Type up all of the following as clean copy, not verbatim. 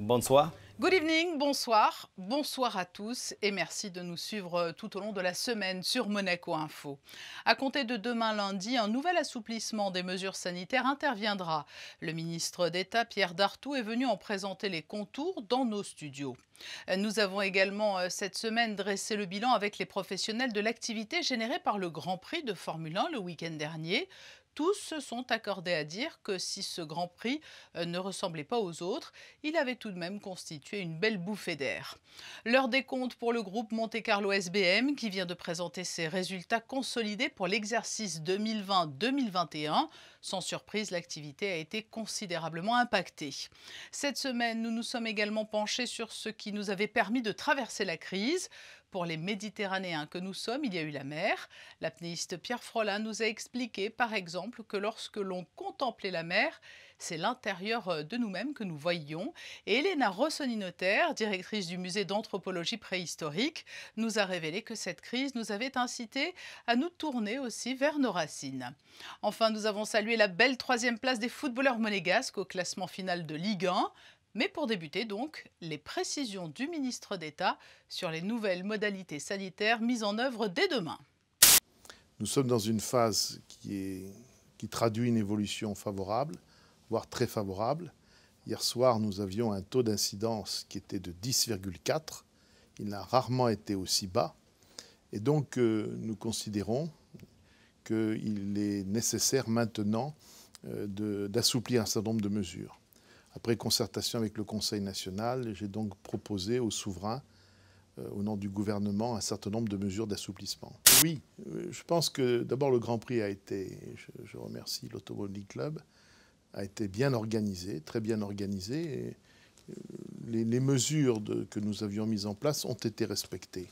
Bonsoir. Good evening, bonsoir, bonsoir à tous et merci de nous suivre tout au long de la semaine sur Monaco Info. À compter de demain lundi, un nouvel assouplissement des mesures sanitaires interviendra. Le ministre d'État Pierre Dartout est venu en présenter les contours dans nos studios. Nous avons également cette semaine dressé le bilan avec les professionnels de l'activité générée par le Grand Prix de Formule 1 le week-end dernier. Tous se sont accordés à dire que si ce Grand Prix ne ressemblait pas aux autres, il avait tout de même constitué une belle bouffée d'air. L'heure des comptes pour le groupe Monte-Carlo SBM qui vient de présenter ses résultats consolidés pour l'exercice 2020-2021. Sans surprise, l'activité a été considérablement impactée. Cette semaine, nous nous sommes également penchés sur ce qui nous avait permis de traverser la crise. Pour les Méditerranéens que nous sommes, il y a eu la mer. L'apnéiste Pierre Frollin nous a expliqué, par exemple, que lorsque l'on contemplait la mer, c'est l'intérieur de nous-mêmes que nous voyions. Et Elena Rossoni-Notaire, directrice du musée d'anthropologie préhistorique, nous a révélé que cette crise nous avait incité à nous tourner aussi vers nos racines. Enfin, nous avons salué la belle 3e place des footballeurs monégasques au classement final de Ligue 1. Mais pour débuter donc, les précisions du ministre d'État sur les nouvelles modalités sanitaires mises en œuvre dès demain. Nous sommes dans une phase qui traduit une évolution favorable, voire très favorable. Hier soir, nous avions un taux d'incidence qui était de 10,4. Il n'a rarement été aussi bas. Et donc, nous considérons qu'il est nécessaire maintenant d'assouplir un certain nombre de mesures. Après concertation avec le Conseil national, j'ai donc proposé aux souverains, au nom du gouvernement, un certain nombre de mesures d'assouplissement. Oui, je pense que d'abord le Grand Prix a été, je remercie l'Automobile Club, a été bien organisé, très bien organisé. Et les mesures que nous avions mises en place ont été respectées.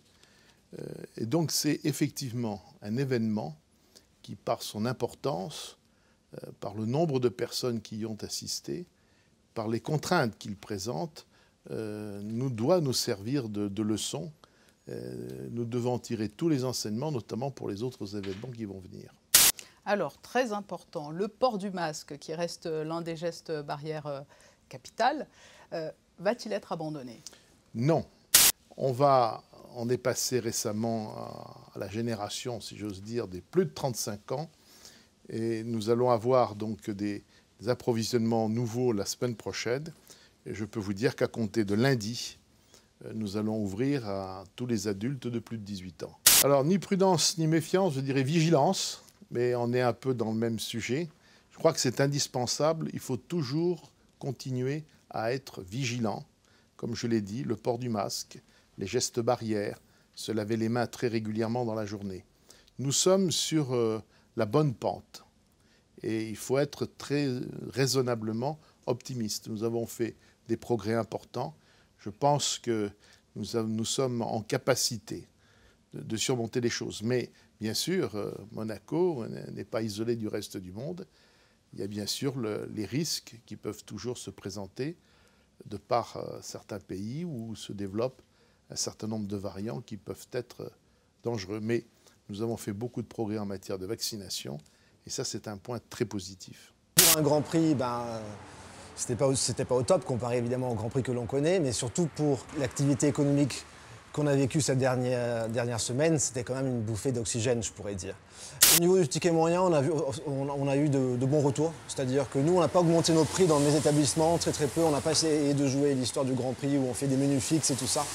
Et donc c'est effectivement un événement qui, par son importance, par le nombre de personnes qui y ont assisté, par les contraintes qu'il présente, doit nous servir de leçon. Nous devons tirer tous les enseignements, notamment pour les autres événements qui vont venir. Alors, très important, le port du masque, qui reste l'un des gestes barrières capitales, va-t-il être abandonné? Non. On est passé récemment à la génération, si j'ose dire, des plus de 35 ans. Et nous allons avoir donc des approvisionnements nouveaux la semaine prochaine. Et je peux vous dire qu'à compter de lundi, nous allons ouvrir à tous les adultes de plus de 18 ans. Alors, ni prudence ni méfiance, je dirais vigilance, mais on est un peu dans le même sujet. Je crois que c'est indispensable. Il faut toujours continuer à être vigilant. Comme je l'ai dit, le port du masque, les gestes barrières, se laver les mains très régulièrement dans la journée. Nous sommes sur la bonne pente. Et il faut être très raisonnablement optimiste. Nous avons fait des progrès importants. Je pense que nous sommes en capacité de surmonter les choses. Mais bien sûr, Monaco n'est pas isolé du reste du monde. Il y a bien sûr les risques qui peuvent toujours se présenter de par certains pays où se développent un certain nombre de variants qui peuvent être dangereux. Mais nous avons fait beaucoup de progrès en matière de vaccination. Et ça, c'est un point très positif. Pour un Grand Prix, c'était pas au top, comparé évidemment au Grand Prix que l'on connaît, mais surtout pour l'activité économique qu'on a vécue cette dernière semaine, c'était quand même une bouffée d'oxygène, je pourrais dire. Au niveau du ticket moyen, on a eu de bons retours, c'est-à-dire que nous, on n'a pas augmenté nos prix dans mes établissements, très peu, on n'a pas essayé de jouer l'histoire du Grand Prix où on fait des menus fixes et tout ça.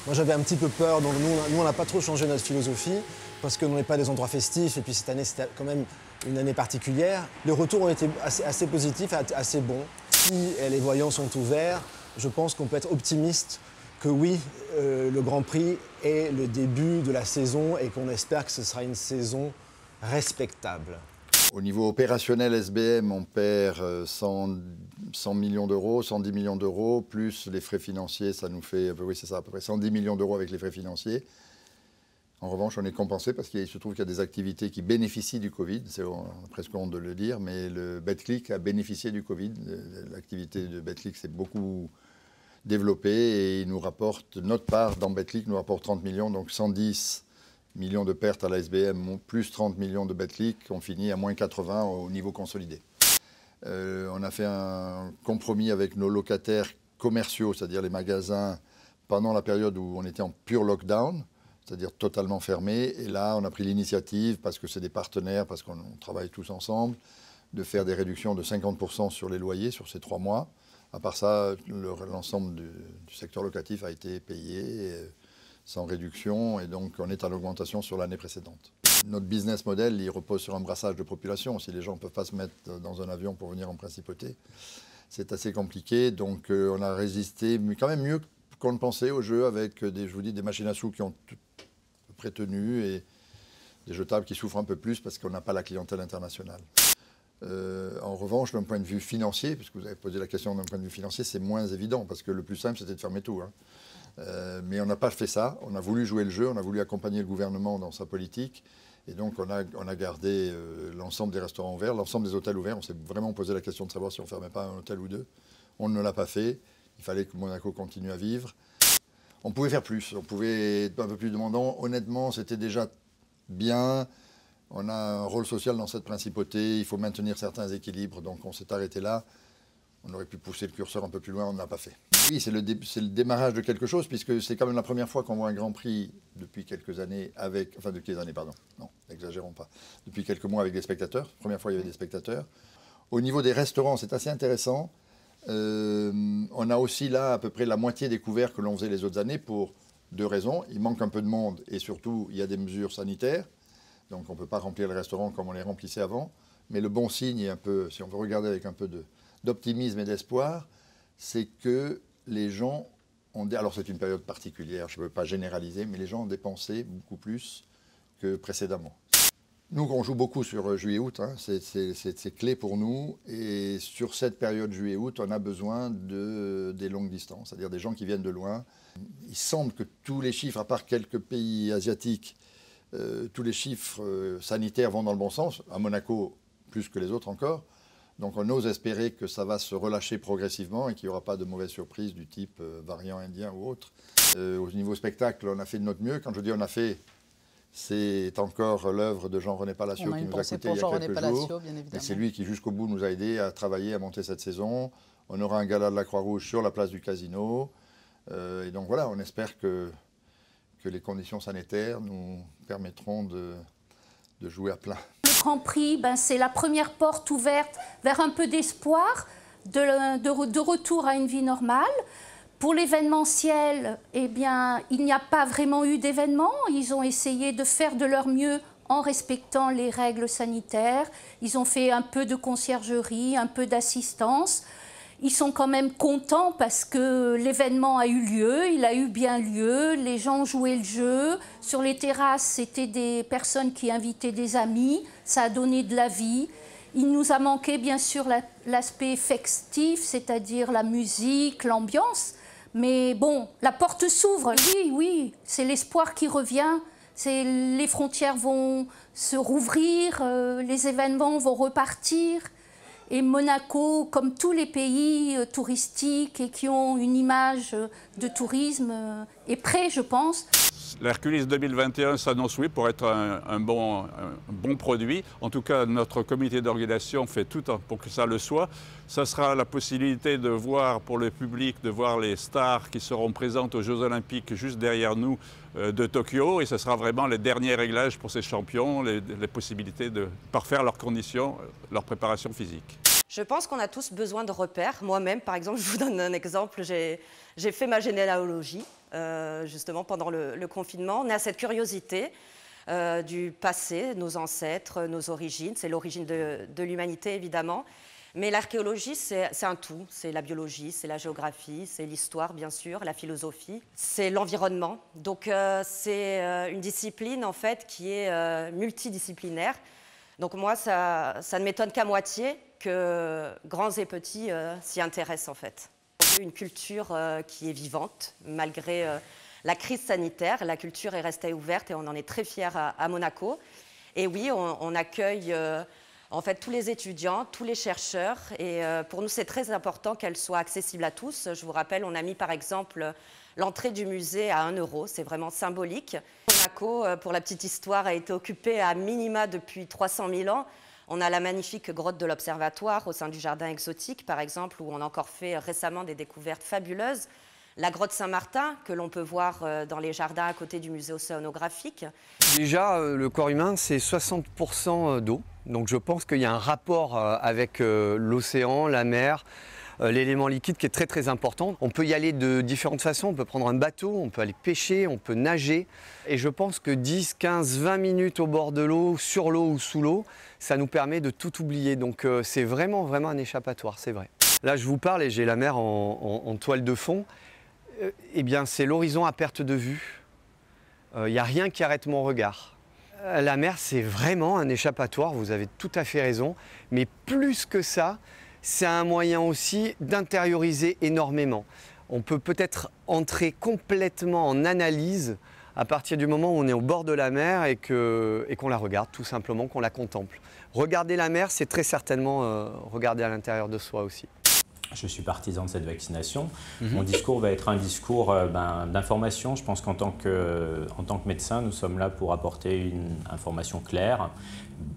Moi, j'avais un petit peu peur, donc nous, on n'a pas trop changé notre philosophie, parce que nous n'est pas des endroits festifs, et puis cette année, c'était quand même une année particulière. Les retours ont été assez positifs, assez bons. Si les voyants sont ouverts, je pense qu'on peut être optimiste que oui, le Grand Prix est le début de la saison et qu'on espère que ce sera une saison respectable. Au niveau opérationnel SBM, on perd 100 millions d'euros, 110 millions d'euros, plus les frais financiers, ça nous fait, oui c'est ça, à peu près 110 millions d'euros avec les frais financiers. En revanche, on est compensé parce qu'il se trouve qu'il y a des activités qui bénéficient du Covid, c'est presque honte de le dire, mais le Betclic a bénéficié du Covid. L'activité de Betclic s'est beaucoup développée et il nous rapporte, notre part dans Betclic nous rapporte 30 millions, donc 110 millions de pertes à la SBM, plus 30 millions de Betclic, on finit à moins 80 au niveau consolidé. On a fait un compromis avec nos locataires commerciaux, c'est-à-dire les magasins, pendant la période où on était en pur lockdown, c'est-à-dire totalement fermé. Et là, on a pris l'initiative, parce que c'est des partenaires, parce qu'on travaille tous ensemble, de faire des réductions de 50% sur les loyers sur ces 3 mois. À part ça, l'ensemble du secteur locatif a été payé sans réduction, et donc on est à l'augmentation sur l'année précédente. Notre business model, il repose sur un brassage de population. Si les gens ne peuvent pas se mettre dans un avion pour venir en principauté, c'est assez compliqué. Donc on a résisté, mais quand même mieux qu'on ne pensait au jeu, avec je vous dis, des machines à sous qui ont tenu et des jetables qui souffrent un peu plus parce qu'on n'a pas la clientèle internationale. En revanche, d'un point de vue financier, puisque vous avez posé la question d'un point de vue financier, c'est moins évident, parce que le plus simple, c'était de fermer tout. Mais on n'a pas fait ça. On a voulu jouer le jeu, on a voulu accompagner le gouvernement dans sa politique. Et donc, on a gardé l'ensemble des restaurants ouverts, l'ensemble des hôtels ouverts. On s'est vraiment posé la question de savoir si on ne fermait pas un hôtel ou 2. On ne l'a pas fait. Il fallait que Monaco continue à vivre. On pouvait faire plus. On pouvait être un peu plus demandant. Honnêtement, c'était déjà bien. On a un rôle social dans cette principauté. Il faut maintenir certains équilibres. Donc, on s'est arrêté là. On aurait pu pousser le curseur un peu plus loin. On ne l'a pas fait. Oui, c'est le démarrage de quelque chose, puisque c'est quand même la première fois qu'on voit un Grand Prix depuis quelques années avec... Enfin, depuis quelques années, pardon. Non, n'exagérons pas. Depuis quelques mois avec des spectateurs. Première fois, il y avait des spectateurs. Au niveau des restaurants, c'est assez intéressant. On a aussi là à peu près la moitié des couverts que l'on faisait les autres années pour 2 raisons. Il manque un peu de monde et surtout, il y a des mesures sanitaires. Donc, on ne peut pas remplir les restaurants comme on les remplissait avant. Mais le bon signe, est un peu, si on veut regarder avec un peu d'optimisme et d'espoir, c'est que les gens ont... Alors, c'est une période particulière, je ne peux pas généraliser, mais les gens ont dépensé beaucoup plus que précédemment. Nous, on joue beaucoup sur juillet-août, c'est clé pour nous. Et sur cette période juillet-août, on a besoin des longues distances, c'est-à-dire des gens qui viennent de loin. Il semble que tous les chiffres, à part quelques pays asiatiques, tous les chiffres sanitaires vont dans le bon sens. À Monaco, plus que les autres encore. Donc on ose espérer que ça va se relâcher progressivement et qu'il n'y aura pas de mauvaises surprises du type variant indien ou autre. Au niveau spectacle, on a fait de notre mieux. Quand je dis on a fait, c'est encore l'œuvre de Jean-René Palacio qui nous a coûté il y a quelques jours. Et c'est lui qui jusqu'au bout nous a aidés à travailler, à monter cette saison. On aura un gala de la Croix-Rouge sur la place du Casino. Et donc voilà, on espère que les conditions sanitaires nous permettront de jouer à plein. Le Grand Prix, c'est la première porte ouverte vers un peu d'espoir, de retour à une vie normale. Pour l'événementiel, eh bien, il n'y a pas vraiment eu d'événement. Ils ont essayé de faire de leur mieux en respectant les règles sanitaires. Ils ont fait un peu de conciergerie, un peu d'assistance. Ils sont quand même contents parce que l'événement a eu lieu, il a eu bien lieu, les gens ont joué le jeu. Sur les terrasses, c'était des personnes qui invitaient des amis, ça a donné de la vie. Il nous a manqué bien sûr l'aspect festif, c'est-à-dire la musique, l'ambiance. Mais bon, la porte s'ouvre, oui, c'est l'espoir qui revient. Les frontières vont se rouvrir, les événements vont repartir. Et Monaco, comme tous les pays touristiques et qui ont une image de tourisme, est prêt, je pense. L'Hercules 2021 s'annonce, oui, pour être un bon produit. En tout cas, notre comité d'organisation fait tout pour que ça le soit. Ça sera la possibilité de voir pour le public, de voir les stars qui seront présentes aux Jeux Olympiques juste derrière nous de Tokyo. Et ce sera vraiment les derniers réglages pour ces champions, les possibilités de parfaire leurs conditions, leur préparation physique. Je pense qu'on a tous besoin de repères. Moi-même, par exemple, je vous donne un exemple. J'ai fait ma généalogie, justement, pendant le confinement. On a cette curiosité du passé, nos ancêtres, nos origines. C'est l'origine de l'humanité, évidemment. Mais l'archéologie, c'est un tout. C'est la biologie, c'est la géographie, c'est l'histoire, bien sûr, la philosophie. C'est l'environnement. Donc, c'est une discipline, en fait, qui est multidisciplinaire. Donc, moi, ça ne m'étonne qu'à moitié que grands et petits s'y intéressent, en fait. Une culture qui est vivante, malgré la crise sanitaire. La culture est restée ouverte et on en est très fiers à Monaco. Et oui, on accueille en fait tous les étudiants, tous les chercheurs. Et pour nous, c'est très important qu'elle soit accessible à tous. Je vous rappelle, on a mis par exemple l'entrée du musée à 1 €. C'est vraiment symbolique. Monaco, pour la petite histoire, a été occupée à minima depuis 300 000 ans. On a la magnifique grotte de l'Observatoire au sein du jardin exotique, par exemple, où on a encore fait récemment des découvertes fabuleuses. La grotte Saint-Martin, que l'on peut voir dans les jardins à côté du musée océanographique. Déjà, le corps humain, c'est 60% d'eau. Donc je pense qu'il y a un rapport avec l'océan, la mer, l'élément liquide qui est très très important. On peut y aller de différentes façons. On peut prendre un bateau, on peut aller pêcher, on peut nager. Et je pense que 10, 15, 20 minutes au bord de l'eau, sur l'eau ou sous l'eau, ça nous permet de tout oublier. Donc c'est vraiment un échappatoire, c'est vrai. Là, je vous parle et j'ai la mer en toile de fond. Eh bien, c'est l'horizon à perte de vue. Il n'y a rien qui arrête mon regard. La mer, c'est vraiment un échappatoire, vous avez tout à fait raison. Mais plus que ça, c'est un moyen aussi d'intérioriser énormément. On peut peut-être entrer complètement en analyse à partir du moment où on est au bord de la mer et qu'on la regarde, tout simplement, qu'on la contemple. Regarder la mer, c'est très certainement regarder à l'intérieur de soi aussi. Je suis partisan de cette vaccination. Mon discours va être un discours d'information. Je pense qu'en tant que médecin, nous sommes là pour apporter une information claire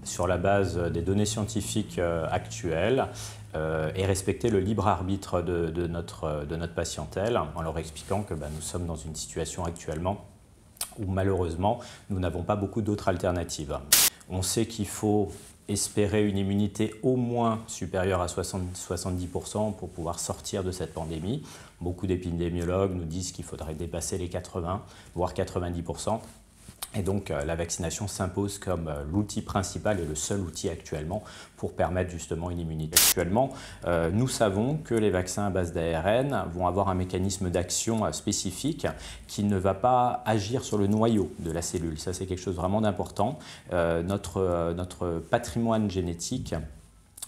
sur la base des données scientifiques actuelles et respecter le libre arbitre de notre patientèle en leur expliquant que nous sommes dans une situation actuellement où malheureusement, nous n'avons pas beaucoup d'autres alternatives. On sait qu'il faut espérer une immunité au moins supérieure à 70% pour pouvoir sortir de cette pandémie. Beaucoup d'épidémiologues nous disent qu'il faudrait dépasser les 80, voire 90%. Et donc la vaccination s'impose comme l'outil principal et le seul outil actuellement pour permettre justement une immunité. Actuellement, nous savons que les vaccins à base d'ARN vont avoir un mécanisme d'action spécifique qui ne va pas agir sur le noyau de la cellule. Ça, c'est quelque chose vraiment d'important. Notre patrimoine génétique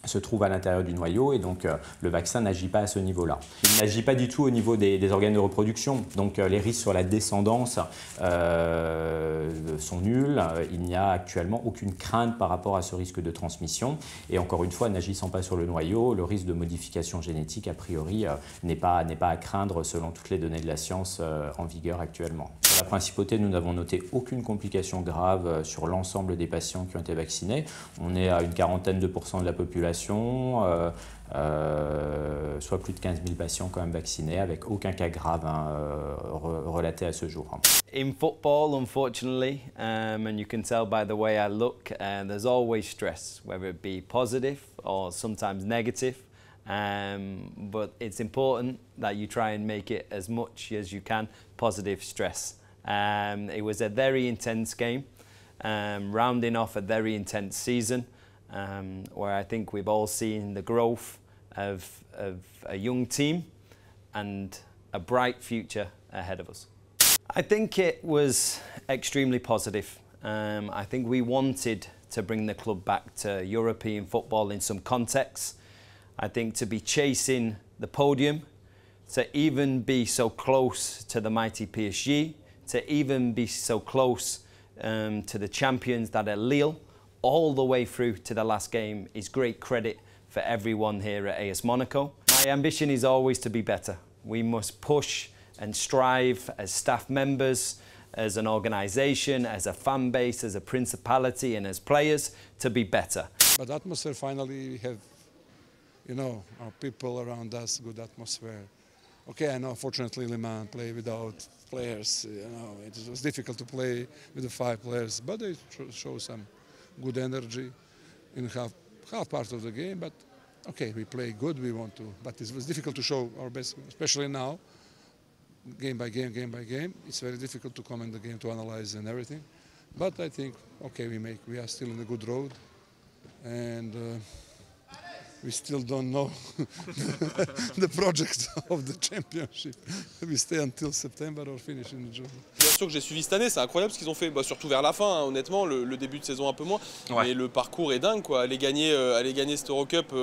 se trouve à l'intérieur du noyau et donc le vaccin n'agit pas à ce niveau-là. Il n'agit pas du tout au niveau des organes de reproduction, donc les risques sur la descendance sont nuls. Il n'y a actuellement aucune crainte par rapport à ce risque de transmission et encore une fois, n'agissant pas sur le noyau, le risque de modification génétique a priori n'est pas à craindre selon toutes les données de la science en vigueur actuellement. Pour la principauté, nous n'avons noté aucune complication grave sur l'ensemble des patients qui ont été vaccinés. On est à une quarantaine de % de la population, soit plus de 15 000 patients quand même vaccinés, avec aucun cas grave relaté à ce jour. In football, unfortunately, and you can tell by the way I look, there's always stress, whether it be positive or sometimes negative. But it's important that you try and make it as much as you can positive stress. It was a very intense game, rounding off a very intense season, where I think we've all seen the growth of a young team and a bright future ahead of us. I think it was extremely positive. I think we wanted to bring the club back to European football in some context. I think to be chasing the podium, to even be so close to the mighty PSG, to even be so close to the champions that are Lille, all the way through to the last game is great credit for everyone here at AS Monaco. My ambition is always to be better. We must push and strive as staff members, as an organisation, as a fan base, as a principality and as players to be better. But atmosphere, finally we have, you know, our people around us, good atmosphere. Okay, I know fortunately Le Mans play without players, you know, it was difficult to play with the 5 players, but they show some good energy in half part of the game, but okay, we play good, we want to, but it was difficult to show our best, especially now, game by game. It's very difficult to comment the game, to analyze and everything, but I think, okay, we are still in a good road, and we still don't know the project of the championship. We stay until September or finish in June. Bien sûr que j'ai suivi cette année, c'est incroyable ce qu'ils ont fait, surtout vers la fin, hein, honnêtement, le début de saison un peu moins, mais le parcours est dingue, quoi. Aller gagner cette Eurocup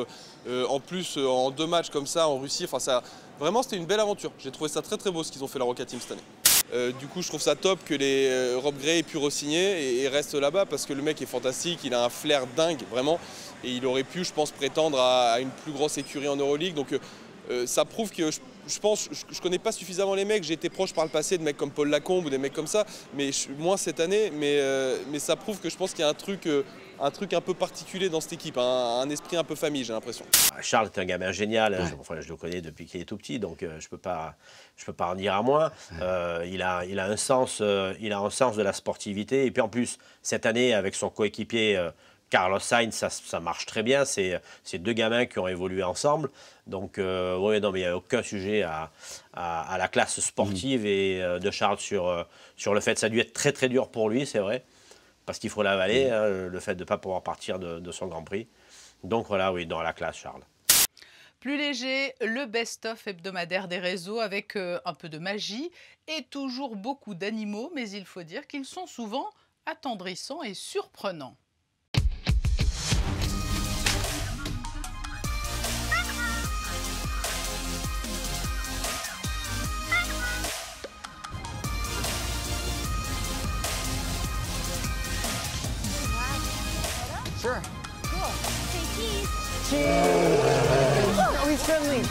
en plus en 2 matchs comme ça en Russie, enfin ça, vraiment c'était une belle aventure. J'ai trouvé ça très très beau ce qu'ils ont fait la Roca Team cette année. Du coup je trouve ça top que les Rob Gray aient pu re-signer et reste là-bas parce que le mec est fantastique, il a un flair dingue vraiment et il aurait pu je pense prétendre à une plus grosse écurie en Euroleague, donc ça prouve que je connais pas suffisamment les mecs, j'ai été proche par le passé de mecs comme Paul Lacombe ou des mecs comme ça, mais moins cette année, mais ça prouve que je pense qu'il y a un truc un truc un peu particulier dans cette équipe, un esprit un peu famille, j'ai l'impression. Charles est un gamin génial, hein. Enfin, je le connais depuis qu'il est tout petit, donc je peux pas en dire à moins. Il a un sens de la sportivité, et puis en plus, cette année, avec son coéquipier Carlos Sainz, ça marche très bien. C'est deux gamins qui ont évolué ensemble. Donc, ouais, non, mais il n'y a aucun sujet à la classe sportive et de Charles sur le fait. Ça a dû être très, très dur pour lui, c'est vrai, parce qu'il faut l'avaler, hein, le fait de ne pas pouvoir partir de son Grand Prix. Donc, voilà, oui, dans la classe, Charles. Plus léger, le best-of hebdomadaire des réseaux avec un peu de magie et toujours beaucoup d'animaux, mais il faut dire qu'ils sont souvent attendrissants et surprenants. Sure. Cool. Say cheese. Cheese. Oh, he's friendly.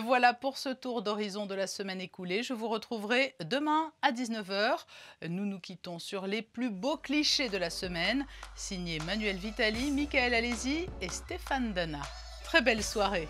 Voilà pour ce tour d'horizon de la semaine écoulée. Je vous retrouverai demain à 19 h. Nous nous quittons sur les plus beaux clichés de la semaine, signés Manuel Vitali, Michael Alési et Stéphane Dana. Très belle soirée.